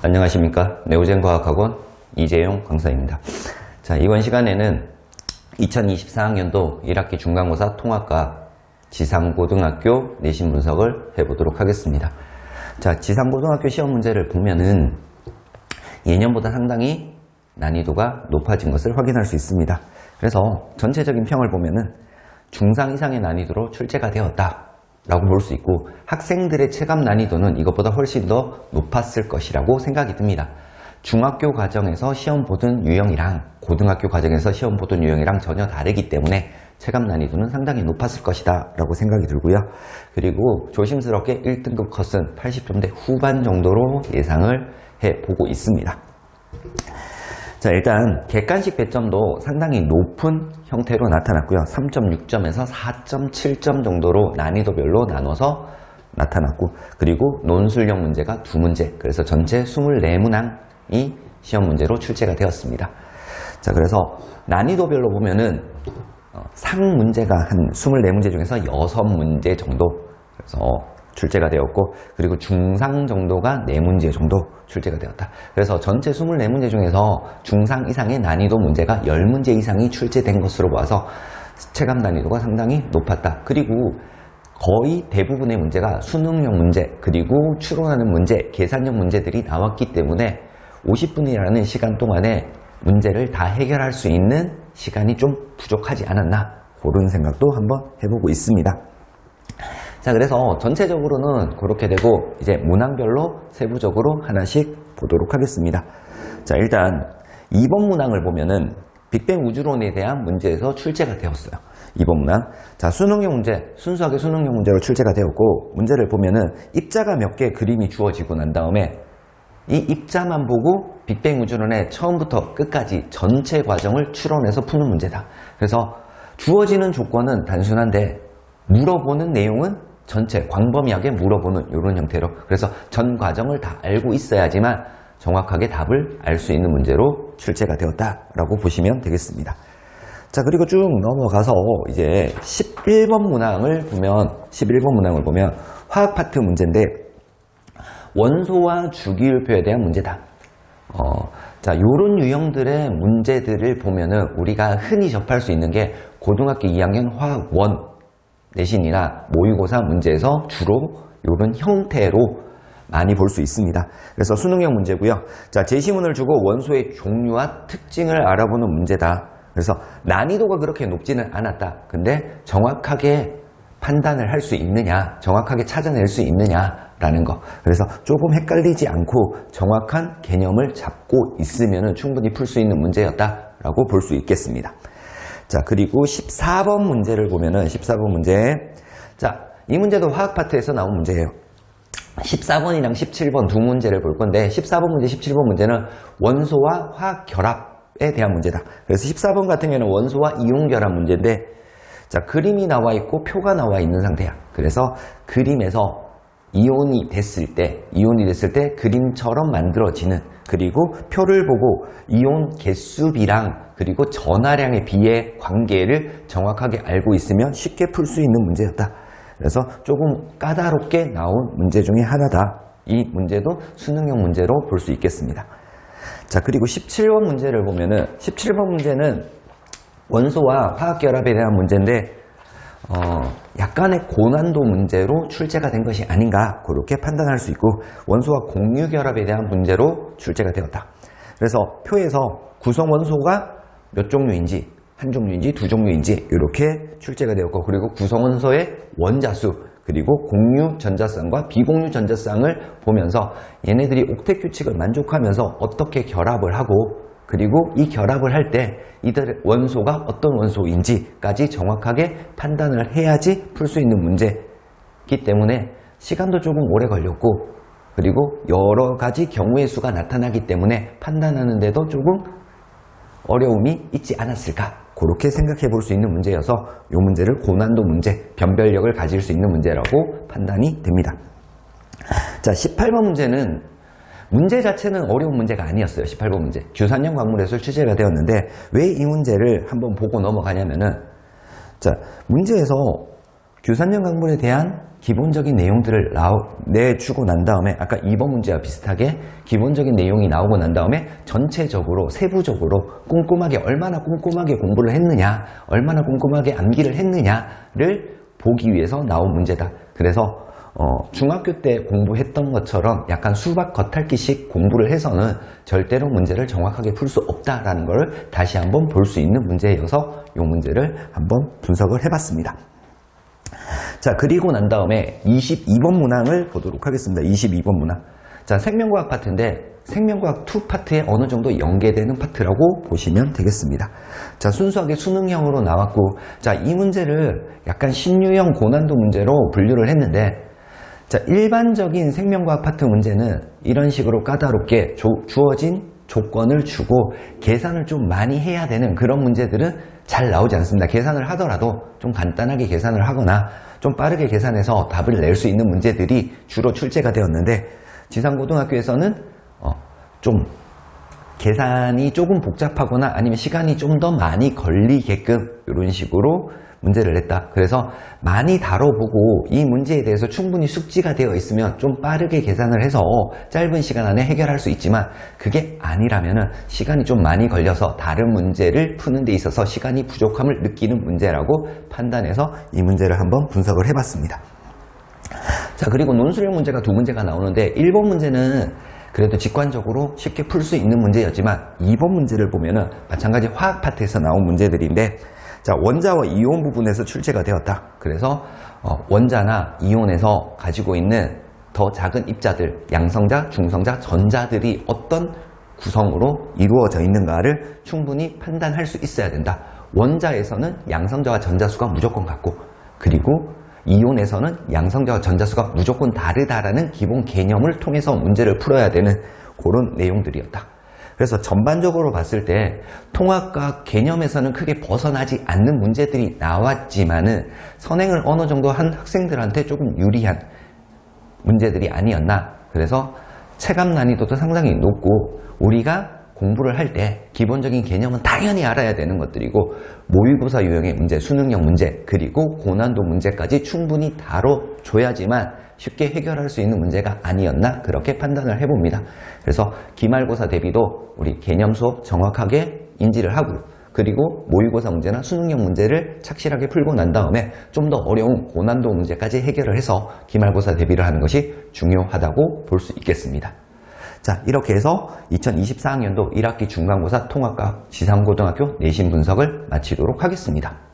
안녕하십니까. 네오젠과학학원 이재용 강사입니다. 자, 이번 시간에는 2024학년도 1학기 중간고사 통합과 지상고등학교 내신 분석을 해보도록 하겠습니다. 자, 지상고등학교 시험 문제를 보면은 예년보다 상당히 난이도가 높아진 것을 확인할 수 있습니다. 그래서 전체적인 평을 보면은 중상 이상의 난이도로 출제가 되었다 라고 볼 수 있고, 학생들의 체감 난이도는 이것보다 훨씬 더 높았을 것이라고 생각이 듭니다. 중학교 과정에서 시험 보던 유형이랑 고등학교 과정에서 시험 보던 유형이랑 전혀 다르기 때문에 체감 난이도는 상당히 높았을 것이다 라고 생각이 들고요. 그리고 조심스럽게 1등급 컷은 80점대 후반 정도로 예상을 해보고 있습니다. 자, 일단 객관식 배점도 상당히 높은 형태로 나타났고요. 3.6점에서 4.7점 정도로 난이도별로 나눠서 나타났고, 그리고 논술형 문제가 2문제, 그래서 전체 24문항이 시험 문제로 출제가 되었습니다. 자, 그래서 난이도별로 보면은 상 문제가 한 24문제 중에서 6문제 정도 그래서 출제가 되었고, 그리고 중상 정도가 4문제 정도 출제가 되었다. 그래서 전체 24문제 중에서 중상 이상의 난이도 문제가 10문제 이상이 출제된 것으로 봐서 체감 난이도가 상당히 높았다. 그리고 거의 대부분의 문제가 수능형 문제, 그리고 추론하는 문제, 계산형 문제들이 나왔기 때문에 50분이라는 시간 동안에 문제를 다 해결할 수 있는 시간이 좀 부족하지 않았나, 그런 생각도 한번 해보고 있습니다. 자, 그래서 전체적으로는 그렇게 되고, 이제 문항별로 세부적으로 하나씩 보도록 하겠습니다. 자, 일단 2번 문항을 보면은 빅뱅 우주론에 대한 문제에서 출제가 되었어요. 2번 문항. 자, 수능형 문제, 순수하게 수능형 문제로 출제가 되었고, 문제를 보면은 입자가 몇 개 그림이 주어지고 난 다음에 이 입자만 보고 빅뱅 우주론의 처음부터 끝까지 전체 과정을 추론해서 푸는 문제다. 그래서 주어지는 조건은 단순한데 물어보는 내용은 전체 광범위하게 물어보는 이런 형태로, 그래서 전 과정을 다 알고 있어야지만 정확하게 답을 알 수 있는 문제로 출제가 되었다라고 보시면 되겠습니다. 자, 그리고 쭉 넘어가서 이제 11번 문항을 보면 화학 파트 문제인데, 원소와 주기율표에 대한 문제다. 자, 요런 유형들의 문제들을 보면은 우리가 흔히 접할 수 있는 게 고등학교 2학년 화학 1 내신이나 모의고사 문제에서 주로 이런 형태로 많이 볼 수 있습니다. 그래서 수능형 문제고요. 자, 제시문을 주고 원소의 종류와 특징을 알아보는 문제다. 그래서 난이도가 그렇게 높지는 않았다. 근데 정확하게 판단을 할 수 있느냐, 정확하게 찾아낼 수 있느냐라는 거. 그래서 조금 헷갈리지 않고 정확한 개념을 잡고 있으면 충분히 풀 수 있는 문제였다라고 볼 수 있겠습니다. 자, 그리고 14번 문제를 보면은 14번 문제. 자, 이 문제도 화학 파트에서 나온 문제예요. 14번이랑 17번 두 문제를 볼 건데, 14번 문제, 17번 문제는 원소와 화학 결합에 대한 문제다. 그래서 14번 같은 경우는 원소와 이온 결합 문제인데, 자, 그림이 나와 있고 표가 나와 있는 상태야. 그래서 그림에서 이온이 됐을 때 그림처럼 만들어지는, 그리고 표를 보고 이온 개수비랑 그리고 전하량의 비의 관계를 정확하게 알고 있으면 쉽게 풀 수 있는 문제였다. 그래서 조금 까다롭게 나온 문제 중에 하나다. 이 문제도 수능형 문제로 볼 수 있겠습니다. 자, 그리고 17번 문제를 보면은 17번 문제는 원소와 화학결합에 대한 문제인데, 약간의 고난도 문제로 출제가 된 것이 아닌가, 그렇게 판단할 수 있고, 원소와 공유결합에 대한 문제로 출제가 되었다. 그래서 표에서 구성 원소가 몇 종류인지, 한 종류인지 두 종류인지 이렇게 출제가 되었고, 그리고 구성 원소의 원자수, 그리고 공유 전자쌍과 비공유 전자쌍을 보면서 얘네들이 옥텟 규칙을 만족하면서 어떻게 결합을 하고, 그리고 이 결합을 할 때 이들 원소가 어떤 원소인지까지 정확하게 판단을 해야지 풀 수 있는 문제이기 때문에 시간도 조금 오래 걸렸고, 그리고 여러 가지 경우의 수가 나타나기 때문에 판단하는 데도 조금 어려움이 있지 않았을까, 그렇게 생각해 볼 수 있는 문제여서 이 문제를 고난도 문제, 변별력을 가질 수 있는 문제라고 판단이 됩니다. 자, 18번 문제는 문제 자체는 어려운 문제가 아니었어요. 18번 문제. 규산형 광물에서 출제가 되었는데, 왜 이 문제를 한번 보고 넘어가냐면은, 자, 문제에서 규산형 광물에 대한 기본적인 내용들을 내주고 난 다음에 아까 2번 문제와 비슷하게 기본적인 내용이 나오고 난 다음에 전체적으로 세부적으로 꼼꼼하게 얼마나 꼼꼼하게 공부를 했느냐, 얼마나 꼼꼼하게 암기를 했느냐를 보기 위해서 나온 문제다. 그래서 중학교 때 공부했던 것처럼 약간 수박 겉핥기식 공부를 해서는 절대로 문제를 정확하게 풀 수 없다라는 걸 다시 한번 볼 수 있는 문제여서 이 문제를 한번 분석을 해봤습니다. 자, 그리고 난 다음에 22번 문항을 보도록 하겠습니다. 22번 문항. 자, 생명과학 파트인데 생명과학 2 파트에 어느 정도 연계되는 파트라고 보시면 되겠습니다. 자, 순수하게 수능형으로 나왔고, 자, 이 문제를 약간 신유형 고난도 문제로 분류를 했는데, 자, 일반적인 생명과학 파트 문제는 이런 식으로 까다롭게 주어진 조건을 주고 계산을 좀 많이 해야 되는 그런 문제들은 잘 나오지 않습니다. 계산을 하더라도 좀 간단하게 계산을 하거나 좀 빠르게 계산해서 답을 낼 수 있는 문제들이 주로 출제가 되었는데, 지상고등학교에서는 좀 계산이 조금 복잡하거나 아니면 시간이 좀 더 많이 걸리게끔 이런 식으로 문제를 냈다. 그래서 많이 다뤄보고 이 문제에 대해서 충분히 숙지가 되어 있으면 좀 빠르게 계산을 해서 짧은 시간 안에 해결할 수 있지만, 그게 아니라면은 시간이 좀 많이 걸려서 다른 문제를 푸는 데 있어서 시간이 부족함을 느끼는 문제라고 판단해서 이 문제를 한번 분석을 해봤습니다. 자, 그리고 논술형 문제가 2문제가 나오는데 1번 문제는 그래도 직관적으로 쉽게 풀 수 있는 문제였지만 2번 문제를 보면은 마찬가지 화학 파트에서 나온 문제들인데, 자, 원자와 이온 부분에서 출제가 되었다. 그래서 원자나 이온에서 가지고 있는 더 작은 입자들, 양성자, 중성자, 전자들이 어떤 구성으로 이루어져 있는가를 충분히 판단할 수 있어야 된다. 원자에서는 양성자와 전자수가 무조건 같고, 그리고 이온에서는 양성자와 전자수가 무조건 다르다라는 기본 개념을 통해서 문제를 풀어야 되는 그런 내용들이었다. 그래서 전반적으로 봤을 때 통합과학 개념에서는 크게 벗어나지 않는 문제들이 나왔지만은 선행을 어느 정도 한 학생들한테 조금 유리한 문제들이 아니었나. 그래서 체감 난이도도 상당히 높고, 우리가 공부를 할 때 기본적인 개념은 당연히 알아야 되는 것들이고, 모의고사 유형의 문제, 수능형 문제, 그리고 고난도 문제까지 충분히 다뤄줘야지만 쉽게 해결할 수 있는 문제가 아니었나, 그렇게 판단을 해봅니다. 그래서 기말고사 대비도 우리 개념 수업 정확하게 인지를 하고, 그리고 모의고사 문제나 수능형 문제를 착실하게 풀고 난 다음에 좀 더 어려운 고난도 문제까지 해결을 해서 기말고사 대비를 하는 것이 중요하다고 볼 수 있겠습니다. 자, 이렇게 해서 2024학년도 1학기 중간고사 통합과학 지상고등학교 내신 분석을 마치도록 하겠습니다.